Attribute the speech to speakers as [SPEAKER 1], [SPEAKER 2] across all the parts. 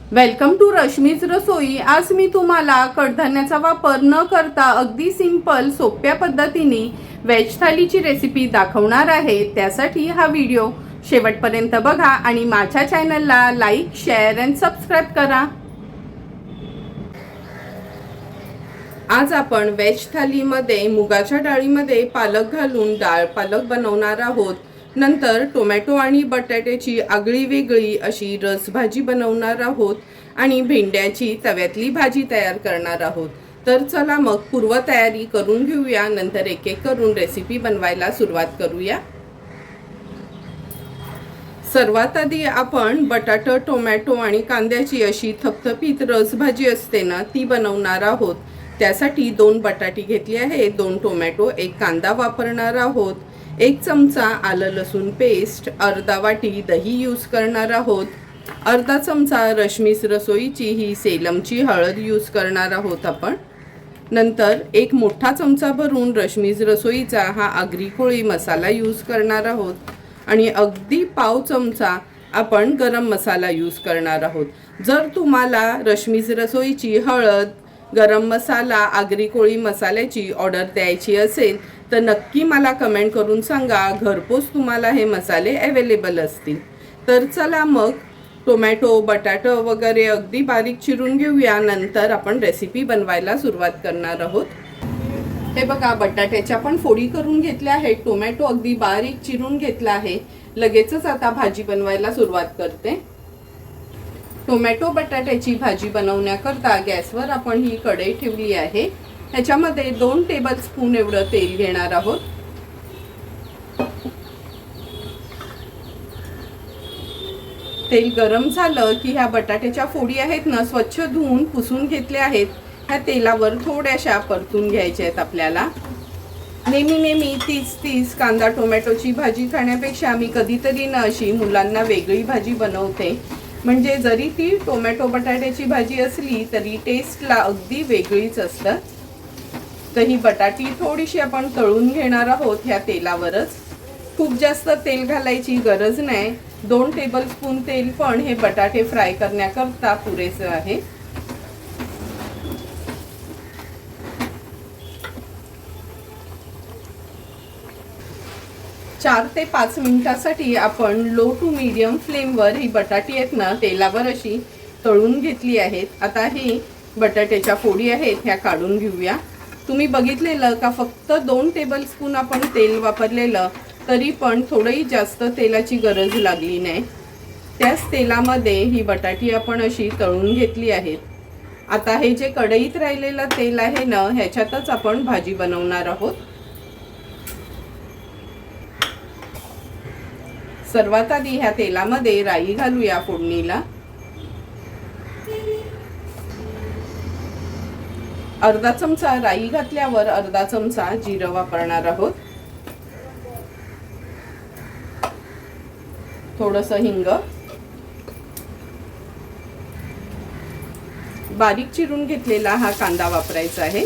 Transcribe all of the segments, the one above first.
[SPEAKER 1] Welcome to Rashmi's रसोई। आज मी तुम्हाला कडधान्याचा वापर न करता अगदी सिंपल सोप्या पद्धतीने व्हेज थालीची रेसिपी दाखवणार आहे। त्यासाठी हा व्हिडिओ शेवटपर्यंत बघा आणि माझ्या चॅनलला लाईक, शेअर आणि सबस्क्राइब करा। आज आपण व्हेज थालीमध्ये मुगाच्या डाळीमध्ये पालक घालून डाळ पालक बनवणार आहोत। नंतर टोमॅटो आणि बटाट्याची आगळी वेगळी अशी रसभाजी बनवणार आहोत आणि भेंड्याची तव्यातली भाजी तयार करणार आहोत। तर चला मग पूर्वतयारी करून घेऊया, नंतर एक एक करून रेसिपी बनवायला सुरुवात करूया। सर्वात आधी आपण बटाटा, टोमॅटो आणि कांद्याची अशी थपथपीत रसभाजी असते ना, ती बनवणार आहोत। त्यासाठी 2 बटाटे घेतले आहे, 2 टोमॅटो, 1 कांदा वापरणार आहोत, 1 चमचा आलं लसूण पेस्ट, अर्धा वाटी दही यूज करणार आहोत, अर्धा चमचा रश्मीज रसोईची ही सेलमची हळद यूज करणार आहोत आपण। नंतर 1 मोठा चमचा भरून रश्मीज रसोईचा हा आगरी कोळी मसाला यूज करणार आहोत आणि अगदी पाव चमचा आपण गरम मसाला यूज करणार आहोत। जर तुम्हाला रश्मीज रसोईची हळद, गरम मसाला, आगरी कोळी मसाल्याची ऑर्डर द्यायची असेल तर नक्की मला कमेंट करून सांगा, घरपोच तुम्हाला हे मसाले अवेलेबल असतील। तर चला मग टोमॅटो, बटाटा वगैरे अगदी बारीक चिरून घेऊया, नंतर आपण रेसिपी बनवायला सुरुवात करणार आहोत। हे बघा, बटाट्याच्या पण फोडी करून घेतल्या आहेत, टोमॅटो अगदी बारीक चिरून घेतला आहे। लगेचच आता भाजी बनवायला सुरुवात करते। टोमॅटो बटाट्याची भाजी बनवण्याकरता गॅसवर आपण ही कढई ठेवली आहे। ह्याच्यामध्ये 2 टेबलस्पून एवढं तेल घेणार आहोत। तेल गरम झालं की ह्या बटाट्याच्या फोडी आहेत ना, स्वच्छ धुवून पुसून घेतल्या आहेत, ह्या तेलावर थोड्याशा परतून घ्यायच्या आहेत आपल्याला। नेहमी तीच कांदा टोमॅटोची भाजी खाण्यापेक्षा मी कधीतरी ना अशी मुलांना वेगळी भाजी बनवते, म्हणजे जरी ती टोमॅटो बटाट्याची भाजी असली तरी टेस्टला अगदी वेगळीच असतं। तर ही बटाटी थोडीशी आपण तळून घेणार आहोत ह्या तेलावरच। खूप जास्त तेल घालायची गरज नाही, 2 टेबलस्पून तेल पण हे बटाटे फ्राय करण्याकरता पुरेसं आहे। 4 ते 5 मिनिटांसाठी आपण लो टू मीडियम फ्लेमवर ही बटाटी आहेत ना तेलावर अशी तळून घेतली आहेत। आता ही बटाट्याच्या फोडी आहेत ह्या काढून घेऊया। तुम्ही बघितलेलं का फक्त 2 टेबलस्पून आपण तेल वापरलेलं, तरी पण थोडंही जास्त तेलाची गरज लागली नाही। त्याच तेलामध्ये ही बटाटी आपण अशी तळून घेतली आहेत। आता हे जे कढईत राहिलेलं तेल आहे ना, ह्याच्यातच आपण भाजी बनवणार आहोत। सर्वात आधी ह्या तेलामध्ये राई घालूया फोडणीला। अर्धा चमचा राई घातल्यावर अर्धा चमचा जिरं वापरणार आहोत, थोडंसं हिंग, बारीक चिरून घेतलेला हा कांदा वापरायचा आहे।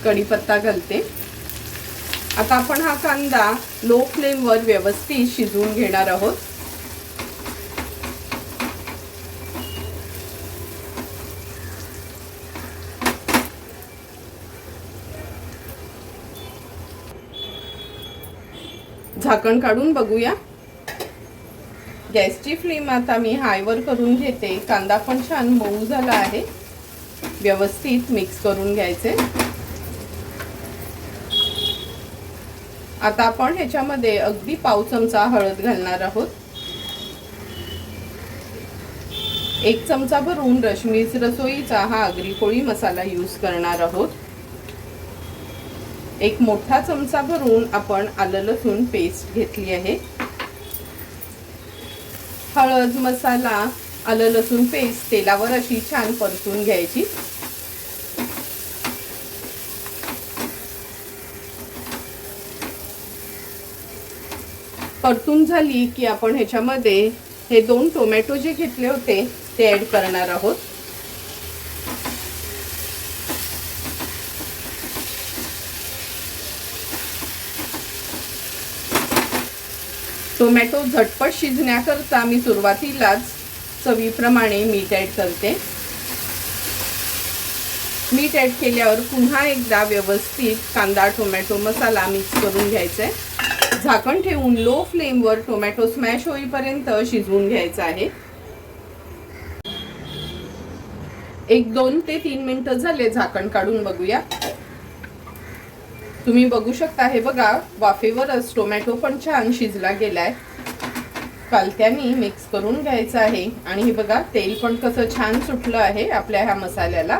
[SPEAKER 1] कढीपत्ता घालते। आता आपण हा कांदा लो फ्लेमवर व्यवस्थित शिजवून घेणार आहोत। झाकण काढून बघूया। गॅसची फ्लेम आता मी हायवर करून घेते। कांदा पण छान मऊ झाला आहे, व्यवस्थित मिक्स करून घ्यायचे। आता आपण ह्याच्यामध्ये अगदी पाव चमचा हळद घालणार आहोत, 1 चमचा भरून रश्मीज रसोईचा हा आगरी कोळी मसाला यूज करणार आहोत, 1 मोठा चमचा भरून आपण आलं लसूण पेस्ट घेतली आहे। हळद, मसाला, आलं लसूण पेस्ट तेलावर अशी छान परतून घ्यायची। परतून झाली की आपण ह्याच्यामध्ये हे 2 टोमॅटो जे घेतले होते ते ऍड करणार आहोत। टोमॅटो झटपट शिजण्याकरता मी सुरुवातीलाच चवीप्रमाणे मीठ ॲड करते. मीठ ॲड केल्यावर पुन्हा एकदा व्यवस्थित कांदा टोमॅटो मसाला मिक्स करून घ्यायचा आहे. झाकण ठेवून लो फ्लेमवर टोमॅटो स्मॅश होईपर्यंत शिजवून घ्यायचा आहे. 1-2 ते 3 मिनिटं झाले. झाकण काढून बघूया. तुम्ही बघू शकता, हे बघा वाफेवरच टोमॅटो पण छान शिजला गेलाय. पालत्याने मिक्स करून घ्यायचं आहे. आणि हे बघा तेल पण कसं छान सुटलं आहे आपल्या ह्या मसाल्याला.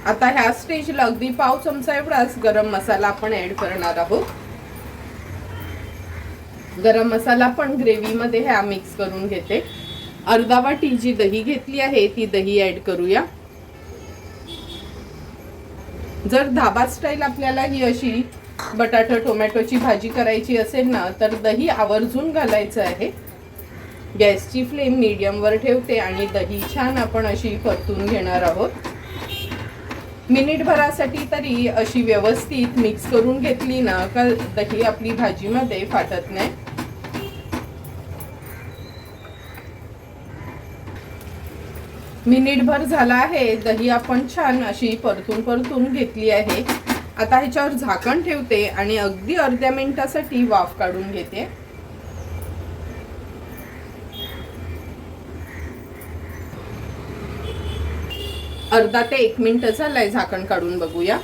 [SPEAKER 1] आता ह्या स्टेजला अगदी पाव चमचा एवढाच गरम मसाला आपण ऍड करणार आहोत. गरम मसाला पण ग्रेव्हीमध्ये ह्या मिक्स करून घेते. अर्धा वाटी जी दही घेतली आहे ती दही ऍड करूया. जर धाबा स्टाईल आपल्याला ही अशी बटाटा टोमॅटोची भाजी करायची असेल ना, तर दही आवर्जून घालायचं आहे. गॅसची फ्लेम मीडियमवर ठेवते आणि दही छान आपण अशी परतून घेणार आहोत. मिनिटभरासाठी तरी अशी व्यवस्थित मिक्स करून घेतली ना का दही आपली भाजीमध्ये फाटत नाही. मिनिटभर झाला आहे. दही आपण छान अशी परतून घेतली आहे. आता ह्याच्यावर झाकण ठेवते आणि अगदी अर्ध्या मिनिटासाठी वाफ काढून घेते. अर्धा ते 1 मिनिट झालाय. झाकण काढून बघूया.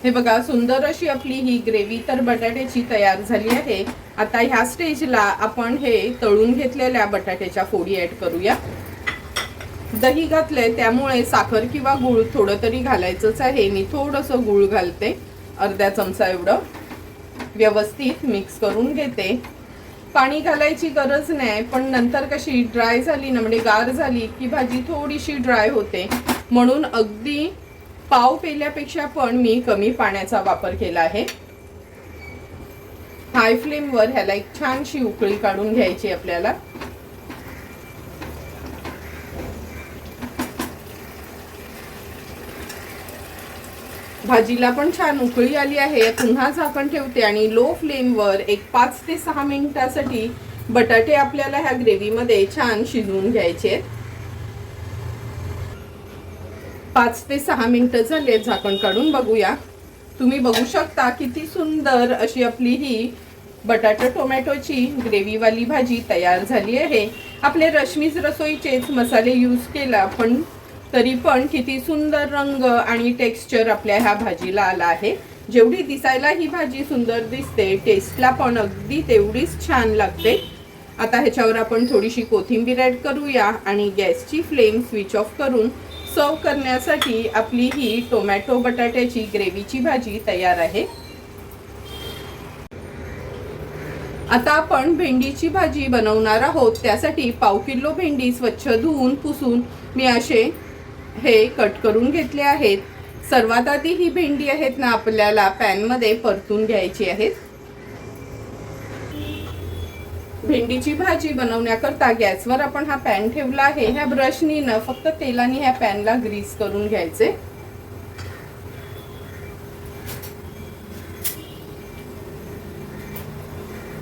[SPEAKER 1] हे बघा सुंदर अशी आपली ही ग्रेव्ही तर बटाट्याची तयार झाली आहे. आता ह्या स्टेजला आपण हे तळून घेतलेल्या बटाट्याच्या फोडी ऍड करूया. दही घातलंय त्यामुळे साखर किंवा गूळ थोडं तरी घालायचंच आहे. मी थोडंसं गूळ घालते, अर्धा चमचा एवढं. व्यवस्थित मिक्स करून घेते. पाणी घालायची गरज नाही, पण नंतर कशी ड्राय झाली ना, म्हणजे गार झाली की भाजी थोडीशी ड्राय होते. म्हणून अगदी पाव पेल्यापेक्षा पण मी कमी पाण्याचा वापर केला आहे. हाय फ्लेमवर ह्याला एक छानशी उकळी काढून घ्यायची आपल्याला. भाजीला पण छान उकळी आली आहे. पुन्हा झाकण ठेवते आणि लो फ्लेमवर एक 5 ते 6 मिनिटासाठी बटाटे आपल्याला ह्या ग्रेव्हीमध्ये छान शिजवून घ्यायचे. 5 ते 6 मिनिटं झाले. झाकण काढून बघूया. तुम्ही बघू शकता किती सुंदर अशी आपली ही बटाटा टोमॅटोची ग्रेव्हीवाली भाजी तयार झाली आहे. आपले रश्मीज रसोईचेच मसाले यूज केला, पण तरी पण किती सुंदर रंग आणि टेक्स्चर आपल्या ह्या भाजीला आला आहे. जेवढी दिसायला ही भाजी सुंदर दिसते, टेस्टला पण अगदी तेवढीच छान लागते. आता ह्याच्यावर आपण थोडीशी कोथिंबीर ॲड करूया आणि गॅसची फ्लेम स्विच ऑफ करून सर्व करण्यासाठी आपली ही टोमॅटो बटाट्याची ग्रेव्हीची भाजी तयार आहे. आता आपण भेंडीची भाजी बनवणार आहोत. त्यासाठी पाव किलो भेंडी स्वच्छ धुवून पुसून मी असे हे कट करून घेतले आहेत. सर्वात आधी ही भेंडी आहेत ना आपल्याला पॅनमध्ये परतून घ्यायची आहेत. भेंडीची भाजी बनवण्याकरता गॅसवर आपण हा पॅन ठेवला आहे. ह्या ब्रशनी न फक्त तेलाने ह्या पॅनला ग्रीस करून घ्यायचे.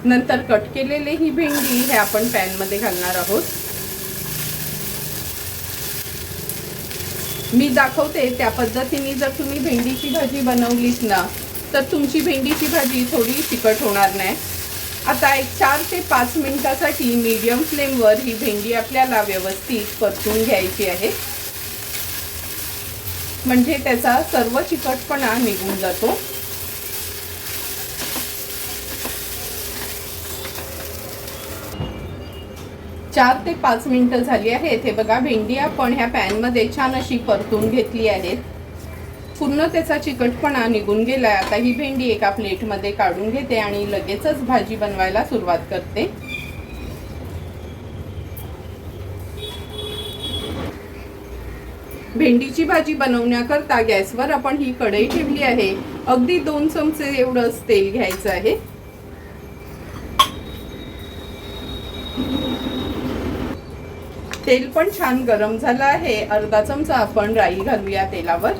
[SPEAKER 1] नंतर कट केलेले ही भेंडी हे आपण पॅन मध्ये घालणार आहोत. मी दाखवते त्या पद्धतीने जर तुम्ही भेंडीची भाजी बनवलीत ना, तर तुमची भेंडीची भाजी थोडी तिखट होणार नाही. आता एक 4 ते 5 मिनिटासाठी मीडियम फ्लेमवर ही भेंडी आपल्याला व्यवस्थित परतून घ्यायची आहे, म्हणजे त्याचा सर्व चिकटपणा निघून जातो. चार ते 5 मिनिटं झाली आहेत. हे बघा भेंडी आपण ह्या पॅन मध्ये छान अशी परतून घेतली आहे. पूर्ण त्याचा चिकटपणा निघून गेलाय. आता ही भेंडी एका प्लेट मध्ये काढून घेते आणि लगेचच भाजी बनवायला सुरुवात करते. भेंडीची भाजी बनवण्याकरता गॅसवर आपण ही कढई ठेवली आहे. अगदी 2 चमचे एवढंच तेल घ्यायचं आहे. तेल पण छान गरम झालं आहे. अर्धा चमचा आपण राई घालूया तेलावर.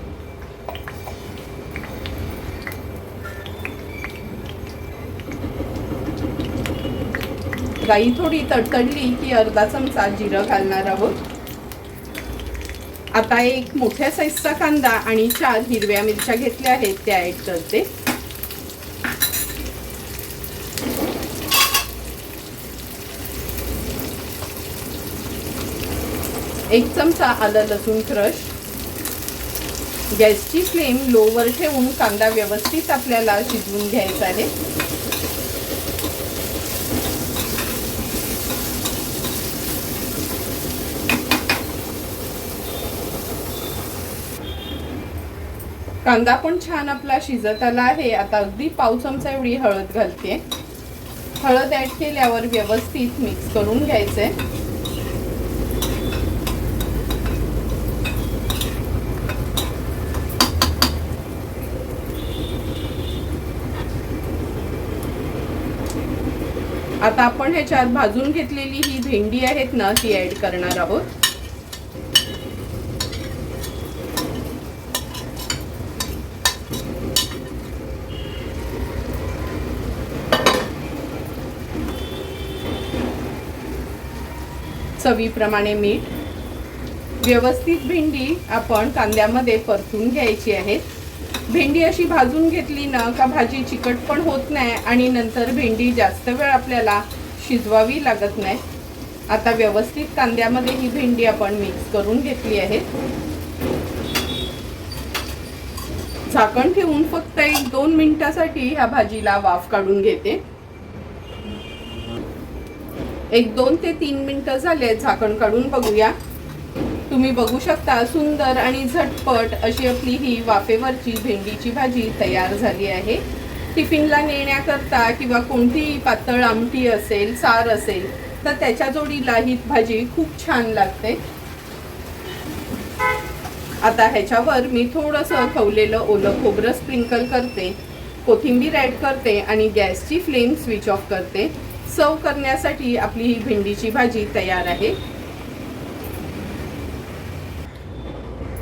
[SPEAKER 1] राई थोडी तडतडली की अर्धा चमचा जिरं घालणार आहोत. आता एक मोठ्या साईजचा कांदा आणि 4 हिरव्या मिरच्या घेतल्या आहेत त्या ऍड करते. एक चमचा आलं लसूण क्रश. गॅसची फ्लेम लोवर ठेवून कांदा व्यवस्थित आपल्याला शिजवून घ्यायचा आहे. कांदा पण छान आपला शिजत आला आहे. आता अगदी पाव चमचा एवढी हळद घालते. हळद ऍड केल्यावर व्यवस्थित मिक्स करून घ्यायचंय. आता आपण ह्याच्यात भाजून घेतलेली ही भेंडी आहेत ना ती ऍड करणार आहोत. चवीप्रमाणे मीठ. व्यवस्थित भेंडी आपण कांद्यामध्ये परतून घ्यायची आहे. भेंडी अशी भाजून घेतली ना का भाजी चिकट पण होत नाही आणि नंतर भेंडी जास्त वेळ आपल्याला शिजवावी लागत नाही. आता व्यवस्थित कांद्यामध्ये ही भेंडी आपण मिक्स करून घेतली आहे. झाकण ठेवून फक्त 1-2 मिनिटासाठी ह्या भाजीला वाफ काढून घेते. 1-2 ते 3 मिनिटं झाले. झाकण काढून बघूया. तुम्ही बघू शकता सुंदर आणि झटपट अशी आपली ही वाफेवरची भेंडीची भाजी तयार झाली आहे. टिफिनला नेण्याकरता किंवा कोणतीही पातळ आमटी असेल, सार असेल तर त्याच्या जोडीला ही भाजी खूप छान लागते. आता ह्याच्यावर मी थोडंसं खवलेलं ओलं खोबरं स्प्रिंकल करते. कोथिंबीर ॲड करते आणि गॅसची फ्लेम स्विच ऑफ करते. सर्व करण्यासाठी आपली ही भेंडीची भाजी तयार आहे.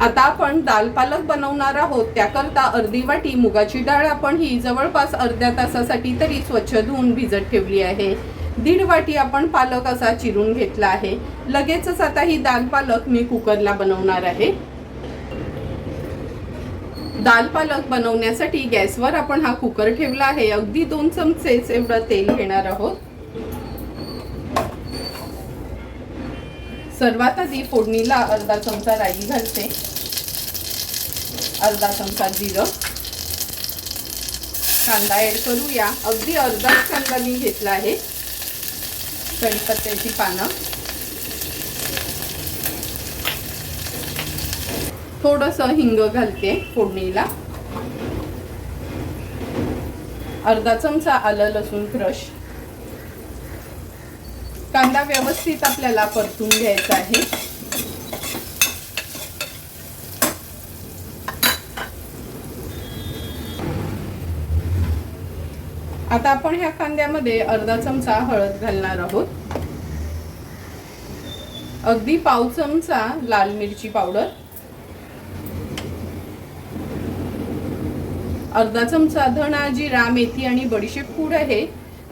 [SPEAKER 1] आता आपण दाल पालक बनवणार आहोत. त्याकरता अर्धी वाटी मुगाची डाळ आपण ही जवळपास अर्ध्या तासासाठी तरी स्वच्छ धुवून भिजत ठेवली आहे. 1.5 वाटी आपण पालक असा चिरून घेतला आहे. लगेचच आता ही दाल पालक मी कुकरला बनवणार आहे. दाल पालक बनवण्यासाठी गॅसवर आपण हा कुकर ठेवला आहे. अगदी 2 चमचेच एवढं तेल घेणार आहोत. सर्वात आधी फोडणीला अर्धा चमचा राई घालते. अर्धा चमचा जिरं. कांदा ऍड करूया. अगदी अर्धा कांदा मी घेतला आहे. कढीपत्त्याची पानं. थोडंसं हिंग घालते फोडणीला. अर्धा चमचा आलं लसूण क्रश. कांदा व्यवस्थित आपल्याला परतून घ्यायचा आहे. आता आपण ह्या कांद्यामध्ये अर्धा चमचा हळद घालणार आहोत. अगदी पाव चमचा लाल मिरची पावडर. अर्धा चमचा धणा, जिरा, मेथी आणि बडीशेप पूड आहे.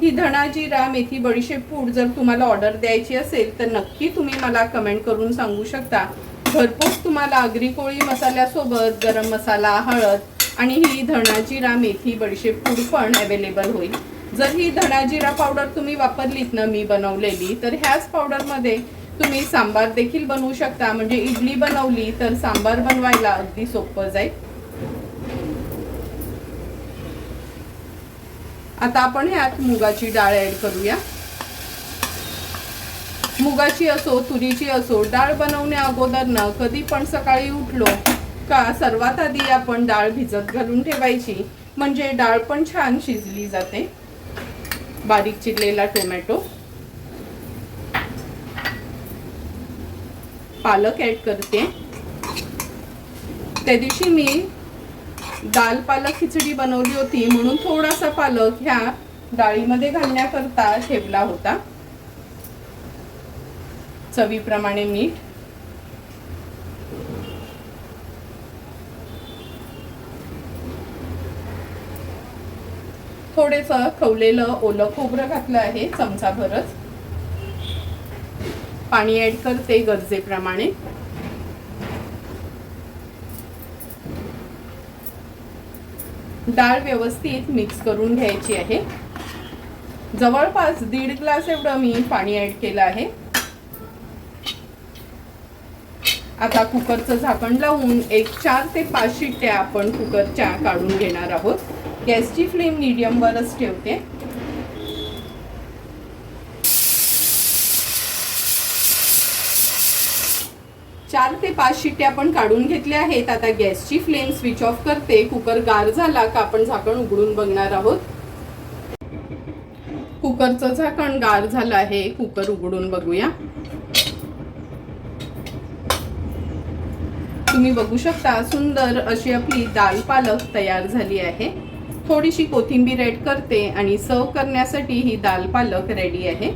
[SPEAKER 1] ही धणा, जिरा, मेथी, बडीशेप पूड जर तुम्हाला ऑर्डर द्यायची असेल तर नक्की तुम्ही मला कमेंट करून सांगू शकता. घरपोच तुम्हाला आगरी कोळी मसाल्यासोबत गरम मसाला, हळद आणि ही धणा, जिरा, मेथी, बडीशेप पूड पण अवेलेबल होईल. जर ही धणा, जिरा पावडर तुम्ही वापरलीत ना मी बनवलेली तर ह्याच पावडरमध्ये तुम्ही सांबार देखील बनवू शकता. म्हणजे इडली बनवली तर सांबार बनवायला अगदी सोपं जाईल. आता आपण ह्यात मुगाची डाळ ऍड करूया. मुगाची असो, तुरीची असो, डाळ बनवण्या अगोदर ना कधी पण सकाळी उठलो का सर्वात आधी आपण डाळ भिजत घालून ठेवायची. म्हणजे डाळ पण छान शिजली जाते. बारीक चिरलेला टोमॅटो. पालक ऍड करते. त्या दिवशी मी दाल पालक खिचडी बनवली होती म्हणून थोडासा पालक ह्या डाळीमध्ये घालण्याकरता ठेवला होता. चवीप्रमाणे मीठ, थोडेसं खवलेलं ओलं खोबरं घातलं आहे चमचाभरच. पाणी ऍड करते गरजेप्रमाणे. डाळ व्यवस्थित मिक्स करून घ्यायची आहे. जवळपास 1.5 ग्लास एवढं मी पाणी ऍड केलं आहे. आता कुकरचं झाकण लावून एक 4 ते 5 शिट्ट्या आपण कुकरच्या काढून घेणार आहोत. गॅसची फ्लेम मीडियम वरच ठेवते. चार ते 5 शिट्ट्या आपण काढून घेतल्या आहेत. आता गॅसची फ्लेम स्विच ऑफ करते. कुकर गार झाला का आपण झाकण उघडून बघणार आहोत. कुकरचं झाकण गार झालं आहे. कुकर उघडून बघूया. तुम्ही बघू शकता सुंदर अशी आपली दाल पालक तयार झाली आहे. थोडीशी कोथिंबीर ऍड करते आणि सर्व करण्यासाठी ही दाल पालक रेडी आहे.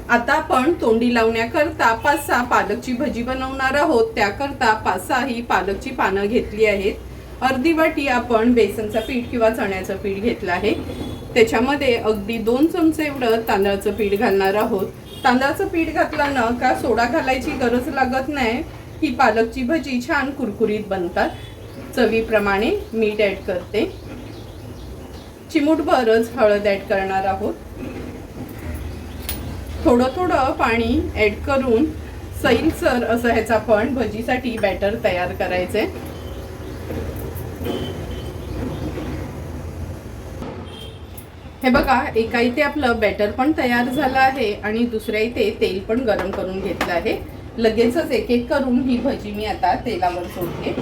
[SPEAKER 1] आता आपण तोंडी लावण्याकरता 5-6 पालकची भजी बनवणार आहोत. त्याकरता 5-6 ही पालकची पानं घेतली आहेत. अर्धी वाटी आपण बेसनचं पीठ किंवा चण्याचं पीठ घेतलं आहे. त्याच्यामध्ये अगदी 2 चमचे एवढं तांदळाचं पीठ घालणार आहोत. तांदळाचं पीठ घातल्यानं का सोडा घालायची गरज लागत नाही. ही पालकची भजी छान कुरकुरीत बनतात. चवीप्रमाणे मीठ ऍड करते. चिमूटभरच हळद ऍड करणार आहोत. थोडं थोडं पाणी ऍड करून सैलसर असं ह्याचा आपण भजीसाठी बॅटर तयार करायचंय. हे बघा, एका इथे आपलं बॅटर पण तयार झालं आहे आणि दुसऱ्या इथे तेल पण गरम करून घेतलं आहे. लगेचच एक एक करून ही भजी मी आता तेलावर सोडते.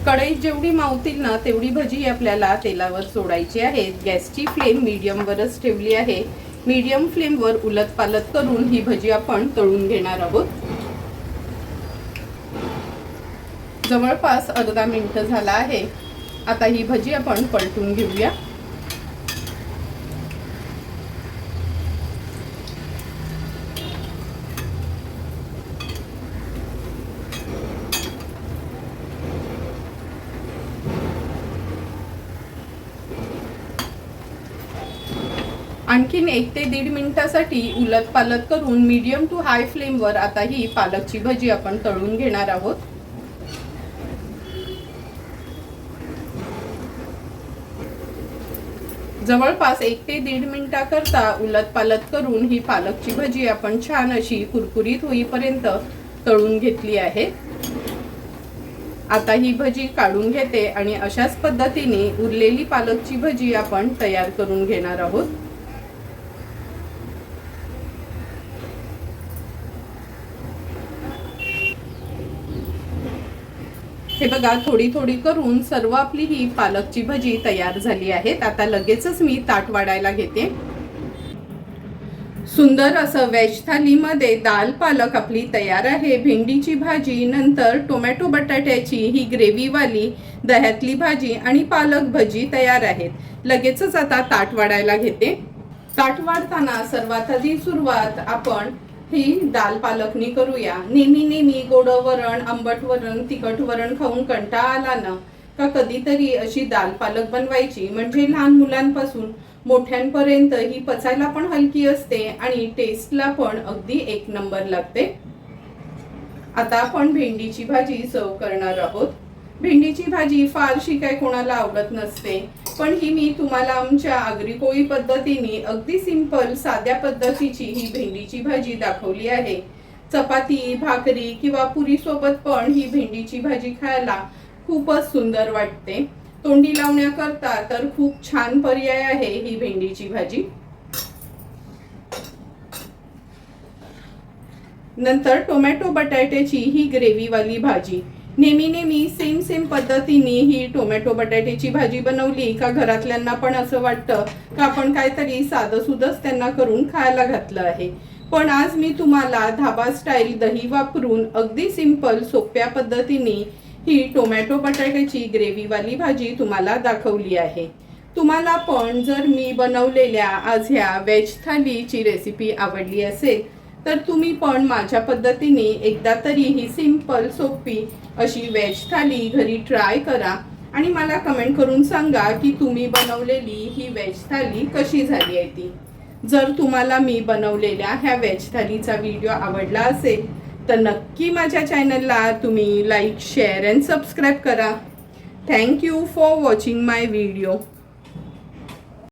[SPEAKER 1] कढईत जेवढी मावतील ना तेवढी भजी आपल्याला तेलावर सोडायची आहे. गॅसची फ्लेम मीडियम वरच ठेवली आहे. मीडियम फ्लेमवर उलट पालट करून ही भजी आपण तळून घेणार आहोत. जवळपास अर्धा मिनिट झाला आहे. आता ही भजी आपण पलटून घेऊया. आणखीन 1 ते 1.5 मिनिटासाठी उलट पालट करून मीडियम टू हाय फ्लेमवर आता ही पालकची भजी आपण तळून घेणार आहोत. जवळपास 1 ते 1.5 मिनिटाकरता उलट पालट करून ही पालकची भजी आपण छान अशी कुरकुरीत होईपर्यंत तळून घेतली आहे. आता ही भजी काढून घेते आणि अशाच पद्धतीने उरलेली पालकची भजी आपण तयार करून घेणार आहोत. हे बघा, थोडी थोडी करून सर्व आपली ही पालकची भजी तयार झाली आहे. आता लगेचच मी ताट वाढायला घेते. सुंदर असं व्हेज थालीमध्ये दाल पालक आपली तयार आहे. भेंडीची भाजी, नंतर टोमॅटो बटाट्याची ही ग्रेव्हीवाली दह्यातली भाजी आणि पालक भजी तयार आहेत. लगेचच आता ताट वाढायला घेते. ताट वाढताना सर्वात आधी सुरुवात आपण ही दाल पालकनी करूया. नेहमी गोड वरण, आंबट वरण, तिखट वरण खाऊन कंटाळा आला ना का कधीतरी अशी दाल पालक बनवायची. म्हणजे लहान मुलांपासून मोठ्यांपर्यंत ही पचायला पण हलकी असते आणि टेस्टला पण अगदी 1 नंबर लागते. आता आपण भेंडीची भाजी सर्व करणार आहोत. भेंडीची भाजी फारशी काय कोणाला आवडत नसते, पण ही मी तुम्हाला आमच्या आगरी कोळी पद्धतीने अगदी सिंपल साध्या पद्धतीची ही भेंडीची भाजी दाखवली आहे. चपाती, भाकरी किंवा पुरी सोबत पण ही भेंडीची भाजी खायला खूपच सुंदर वाटते. तोंडी लावण्याकरता तर खूप छान पर्याय आहे ही भेंडीची भाजी. नंतर टोमॅटो बटाट्याची ही ग्रेव्हीवाली भाजी. नेहमी सेम पद्धतीने ही टोमॅटो बटाट्याची भाजी बनवली का घरातल्यांना पण असं वाटतं का आपण काहीतरी साधंसुधंच त्यांना करून खायला घातलं आहे. पण आज मी तुम्हाला धाबा स्टाईल दही वापरून अगदी सिंपल सोप्या पद्धतीने ही टोमॅटो बटाट्याची ग्रेव्हीवाली भाजी तुम्हाला दाखवली आहे. तुम्हाला पण जर मी बनवलेल्या आज ह्या व्हेज थालीची रेसिपी आवडली असेल तर तुम्ही पण माझ्या पद्धतीने एकदा तरी ही सिंपल सोपी अशी व्हेज थाली घरी ट्राय करा आणि मला कमेंट करून सांगा की तुम्ही बनवलेली ही व्हेज थाली कशी झाली आहे ती. जर तुम्हाला मी बनवलेल्या ह्या व्हेज थालीचा व्हिडिओ आवडला असेल तर नक्की माझ्या चॅनलला तुम्ही लाईक शेअर अँड सबस्क्राईब करा. Thank you for watching my video.